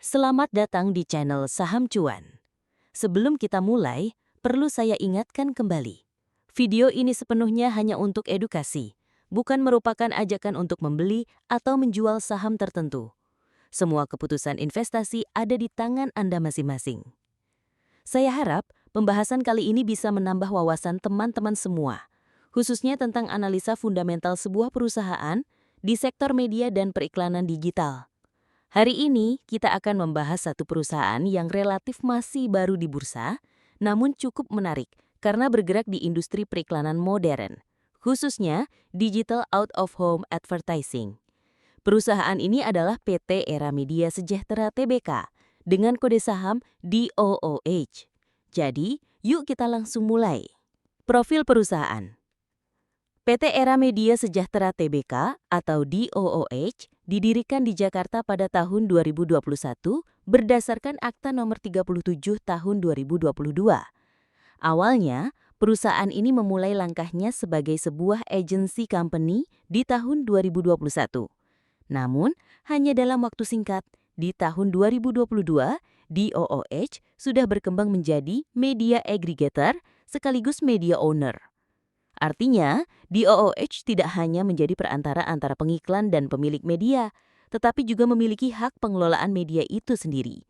Selamat datang di channel Saham Cuan. Sebelum kita mulai, perlu saya ingatkan kembali. Video ini sepenuhnya hanya untuk edukasi, bukan merupakan ajakan untuk membeli atau menjual saham tertentu. Semua keputusan investasi ada di tangan Anda masing-masing. Saya harap pembahasan kali ini bisa menambah wawasan teman-teman semua, khususnya tentang analisa fundamental sebuah perusahaan di sektor media dan periklanan digital. Hari ini kita akan membahas satu perusahaan yang relatif masih baru di bursa, namun cukup menarik karena bergerak di industri periklanan modern, khususnya Digital Out of Home Advertising. Perusahaan ini adalah PT Era Media Sejahtera Tbk dengan kode saham DOOH. Jadi, yuk kita langsung mulai. Profil perusahaan. PT Era Media Sejahtera Tbk atau DOOH didirikan di Jakarta pada tahun 2021 berdasarkan Akta Nomor 37 Tahun 2022. Awalnya, perusahaan ini memulai langkahnya sebagai sebuah agency company di tahun 2021. Namun, hanya dalam waktu singkat, di tahun 2022, DOOH sudah berkembang menjadi media aggregator sekaligus media owner. Artinya, DOOH tidak hanya menjadi perantara antara pengiklan dan pemilik media, tetapi juga memiliki hak pengelolaan media itu sendiri.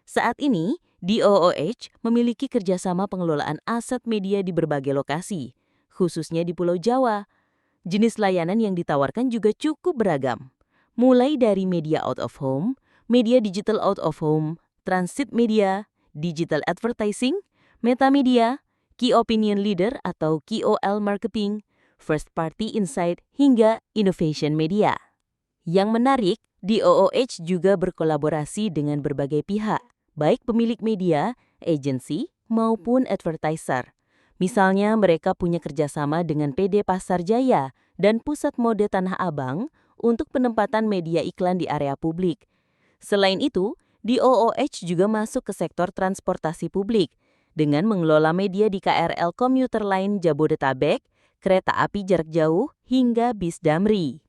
Saat ini, DOOH memiliki kerjasama pengelolaan aset media di berbagai lokasi, khususnya di Pulau Jawa. Jenis layanan yang ditawarkan juga cukup beragam, mulai dari media out of home, media digital out of home, transit media, digital advertising, metamedia, Key Opinion Leader atau KOL Marketing, First Party Insight, hingga Innovation Media. Yang menarik, DOOH juga berkolaborasi dengan berbagai pihak, baik pemilik media, agensi, maupun advertiser. Misalnya mereka punya kerjasama dengan PD Pasar Jaya dan Pusat Mode Tanah Abang untuk penempatan media iklan di area publik. Selain itu, DOOH juga masuk ke sektor transportasi publik, dengan mengelola media di KRL Komuter Line Jabodetabek, kereta api jarak jauh, hingga bis Damri.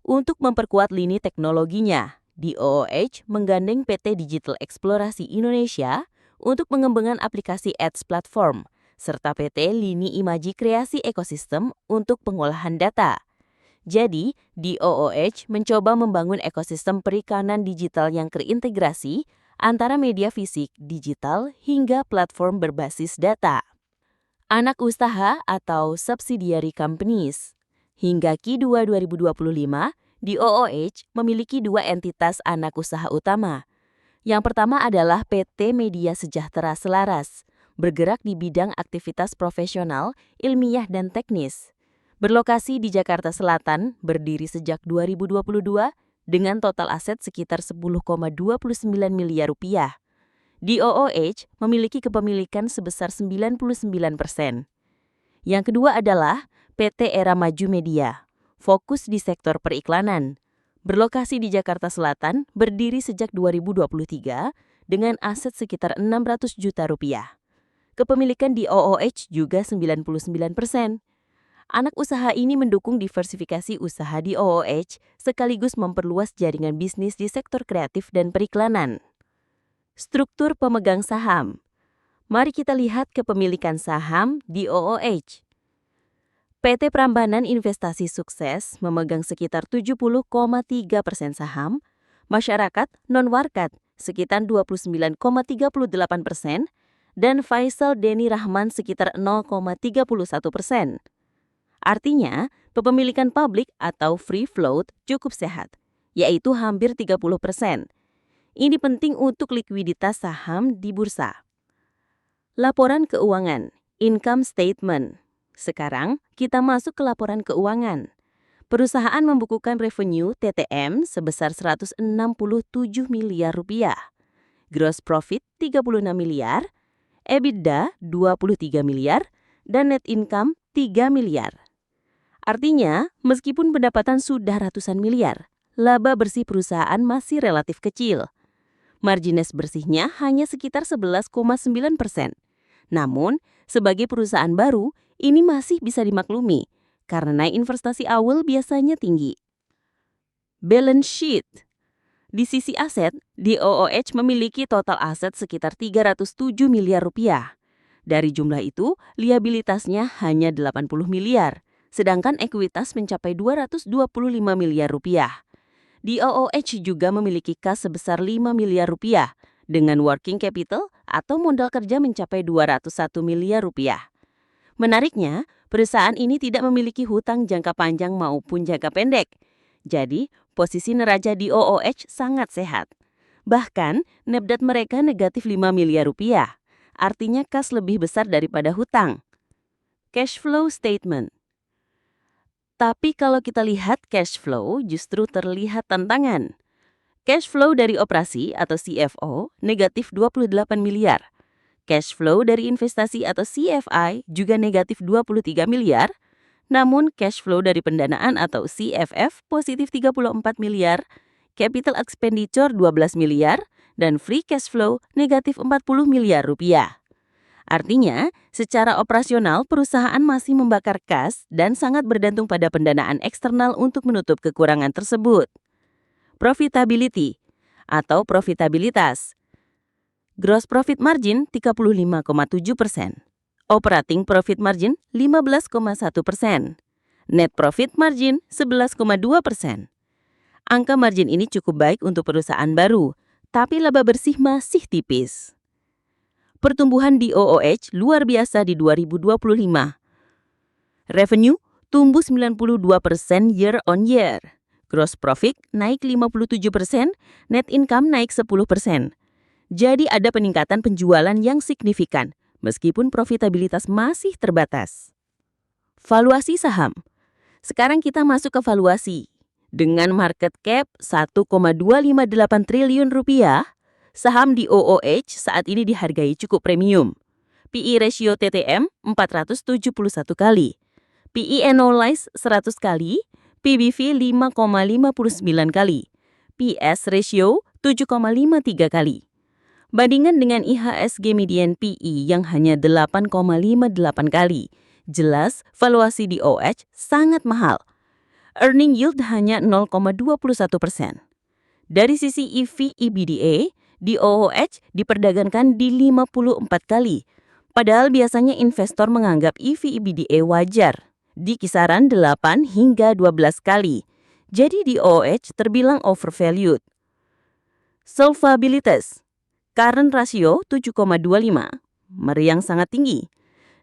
Untuk memperkuat lini teknologinya, DOOH menggandeng PT Digital Eksplorasi Indonesia untuk pengembangan aplikasi Ads Platform, serta PT Lini Imaji Kreasi Ekosistem untuk pengolahan data. Jadi, DOOH mencoba membangun ekosistem perikanan digital yang terintegrasi antara media fisik, digital, hingga platform berbasis data. Anak usaha atau subsidiary companies. Hingga Q2 2025, DOOH memiliki dua entitas anak usaha utama. Yang pertama adalah PT Media Sejahtera Selaras, bergerak di bidang aktivitas profesional, ilmiah, dan teknis. Berlokasi di Jakarta Selatan, berdiri sejak 2022, dengan total aset sekitar 10,29 miliar rupiah. DOOH memiliki kepemilikan sebesar 99%. Yang kedua adalah PT Era Maju Media, fokus di sektor periklanan. Berlokasi di Jakarta Selatan, berdiri sejak 2023 dengan aset sekitar 600 juta rupiah. Kepemilikan DOOH juga 99%. Anak usaha ini mendukung diversifikasi usaha DOOH sekaligus memperluas jaringan bisnis di sektor kreatif dan periklanan. Struktur pemegang saham. Mari kita lihat kepemilikan saham DOOH. PT Prambanan Investasi Sukses memegang sekitar 70,3% saham, masyarakat non-warkat sekitar 29,38%, dan Faisal Deni Rahman sekitar 0,31%. Artinya, kepemilikan publik atau free float cukup sehat, yaitu hampir 30%. Ini penting untuk likuiditas saham di bursa. Laporan keuangan, income statement. Sekarang, kita masuk ke laporan keuangan. Perusahaan membukukan revenue TTM sebesar 167 miliar rupiah. Gross profit 36 miliar, EBITDA 23 miliar, dan net income 3 miliar. Artinya, meskipun pendapatan sudah ratusan miliar, laba bersih perusahaan masih relatif kecil. Margines bersihnya hanya sekitar 11,9%. Namun, sebagai perusahaan baru, ini masih bisa dimaklumi, karena investasi awal biasanya tinggi. Balance sheet. Di sisi aset, DOOH memiliki total aset sekitar 307 miliar rupiah. Dari jumlah itu, liabilitasnya hanya 80 miliar, sedangkan ekuitas mencapai 225 miliar rupiah. DOOH juga memiliki kas sebesar 5 miliar rupiah, dengan working capital atau modal kerja mencapai 201 miliar rupiah. Menariknya, perusahaan ini tidak memiliki hutang jangka panjang maupun jangka pendek. Jadi, posisi neraca DOOH sangat sehat. Bahkan, net debt mereka negatif 5 miliar rupiah. Artinya kas lebih besar daripada hutang. Cash flow statement. Tapi kalau kita lihat cash flow justru terlihat tantangan. Cash flow dari operasi atau CFO negatif 28 miliar. Cash flow dari investasi atau CFI juga negatif 23 miliar. Namun cash flow dari pendanaan atau CFF positif 34 miliar. Capital expenditure 12 miliar. Dan free cash flow negatif 40 miliar rupiah. Artinya, secara operasional perusahaan masih membakar kas dan sangat bergantung pada pendanaan eksternal untuk menutup kekurangan tersebut. Profitability atau profitabilitas. Gross profit margin 35,7%. Operating profit margin 15,1%. Net profit margin 11,2%. Angka margin ini cukup baik untuk perusahaan baru, tapi laba bersih masih tipis. Pertumbuhan DOOH luar biasa di 2025. Revenue tumbuh 92% year on year. Gross profit naik 57%, net income naik 10%. Jadi ada peningkatan penjualan yang signifikan, meskipun profitabilitas masih terbatas. Valuasi saham. Sekarang kita masuk ke valuasi. Dengan market cap 1,258 triliun rupiah, saham DOOH saat ini dihargai cukup premium. PE ratio TTM 471 kali, PE annualized 100 kali, PBV 5,59 kali, PS ratio 7,53 kali. Bandingan dengan IHSG median PE yang hanya 8,58 kali, jelas valuasi DOOH sangat mahal. Earning yield hanya 0,21%. Dari sisi EV/EBITDA, DOOH diperdagangkan di 54 kali. Padahal biasanya investor menganggap EV/EBITDA wajar, di kisaran 8 hingga 12 kali. Jadi DOOH terbilang overvalued. Solvabilitas. Current ratio 7,25, meriang sangat tinggi.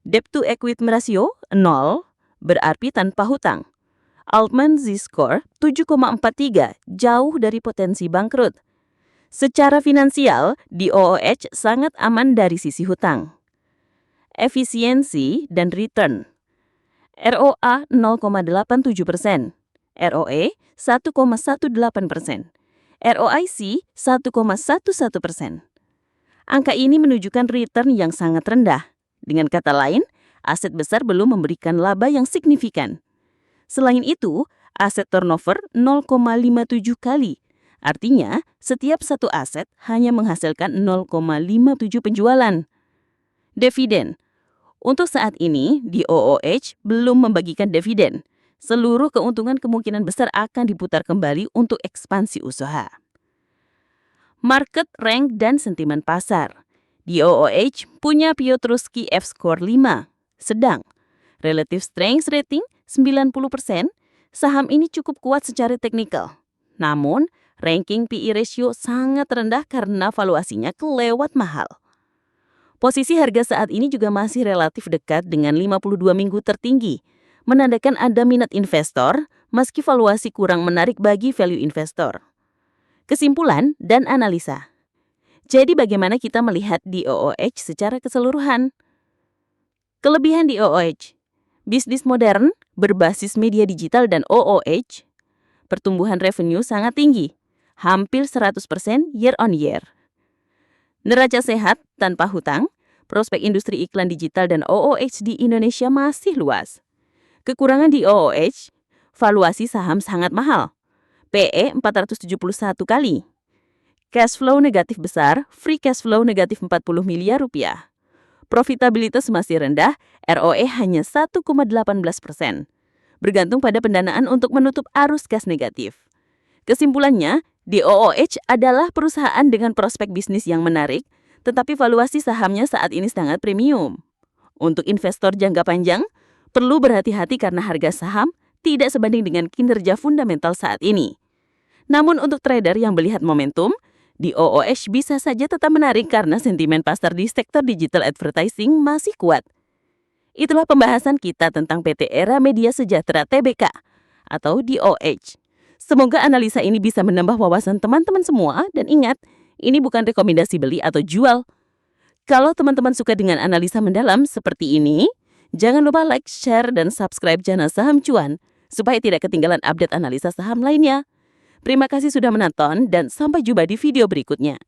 Debt to equity ratio 0, berarti tanpa hutang. Altman Z-score 7,43, jauh dari potensi bangkrut. Secara finansial, DOOH sangat aman dari sisi hutang. Efisiensi dan return. ROA 0,87%, ROE 1,18%, ROIC 1,11%. Angka ini menunjukkan return yang sangat rendah. Dengan kata lain, aset besar belum memberikan laba yang signifikan. Selain itu, aset turnover 0,57 kali. Artinya, setiap satu aset hanya menghasilkan 0,57 penjualan. Dividen. Untuk saat ini, DOOH belum membagikan dividen. Seluruh keuntungan kemungkinan besar akan diputar kembali untuk ekspansi usaha. Market rank dan sentimen pasar. DOOH punya Piotrowski F-score 5, sedang. Relative strength rating 90%, saham ini cukup kuat secara teknikal. Namun, ranking PE ratio sangat rendah karena valuasinya kelewat mahal. Posisi harga saat ini juga masih relatif dekat dengan 52 minggu tertinggi, menandakan ada minat investor meski valuasi kurang menarik bagi value investor. Kesimpulan dan analisa. Jadi bagaimana kita melihat DOOH secara keseluruhan? Kelebihan DOOH. Bisnis modern, berbasis media digital dan OOH. Pertumbuhan revenue sangat tinggi, hampir 100% year on year. Neraca sehat tanpa hutang, prospek industri iklan digital dan OOH di Indonesia masih luas. Kekurangan DOOH, valuasi saham sangat mahal, PE 471 kali. Cash flow negatif besar, free cash flow negatif 40 miliar rupiah. Profitabilitas masih rendah, ROE hanya 1,18%. Bergantung pada pendanaan untuk menutup arus kas negatif. Kesimpulannya, DOOH adalah perusahaan dengan prospek bisnis yang menarik, tetapi valuasi sahamnya saat ini sangat premium. Untuk investor jangka panjang, perlu berhati-hati karena harga saham tidak sebanding dengan kinerja fundamental saat ini. Namun untuk trader yang melihat momentum, DOOH bisa saja tetap menarik karena sentimen pasar di sektor digital advertising masih kuat. Itulah pembahasan kita tentang PT Era Media Sejahtera Tbk atau DOH. Semoga analisa ini bisa menambah wawasan teman-teman semua dan ingat, ini bukan rekomendasi beli atau jual. Kalau teman-teman suka dengan analisa mendalam seperti ini, jangan lupa like, share, dan subscribe channel Saham Cuan supaya tidak ketinggalan update analisa saham lainnya. Terima kasih sudah menonton dan sampai jumpa di video berikutnya.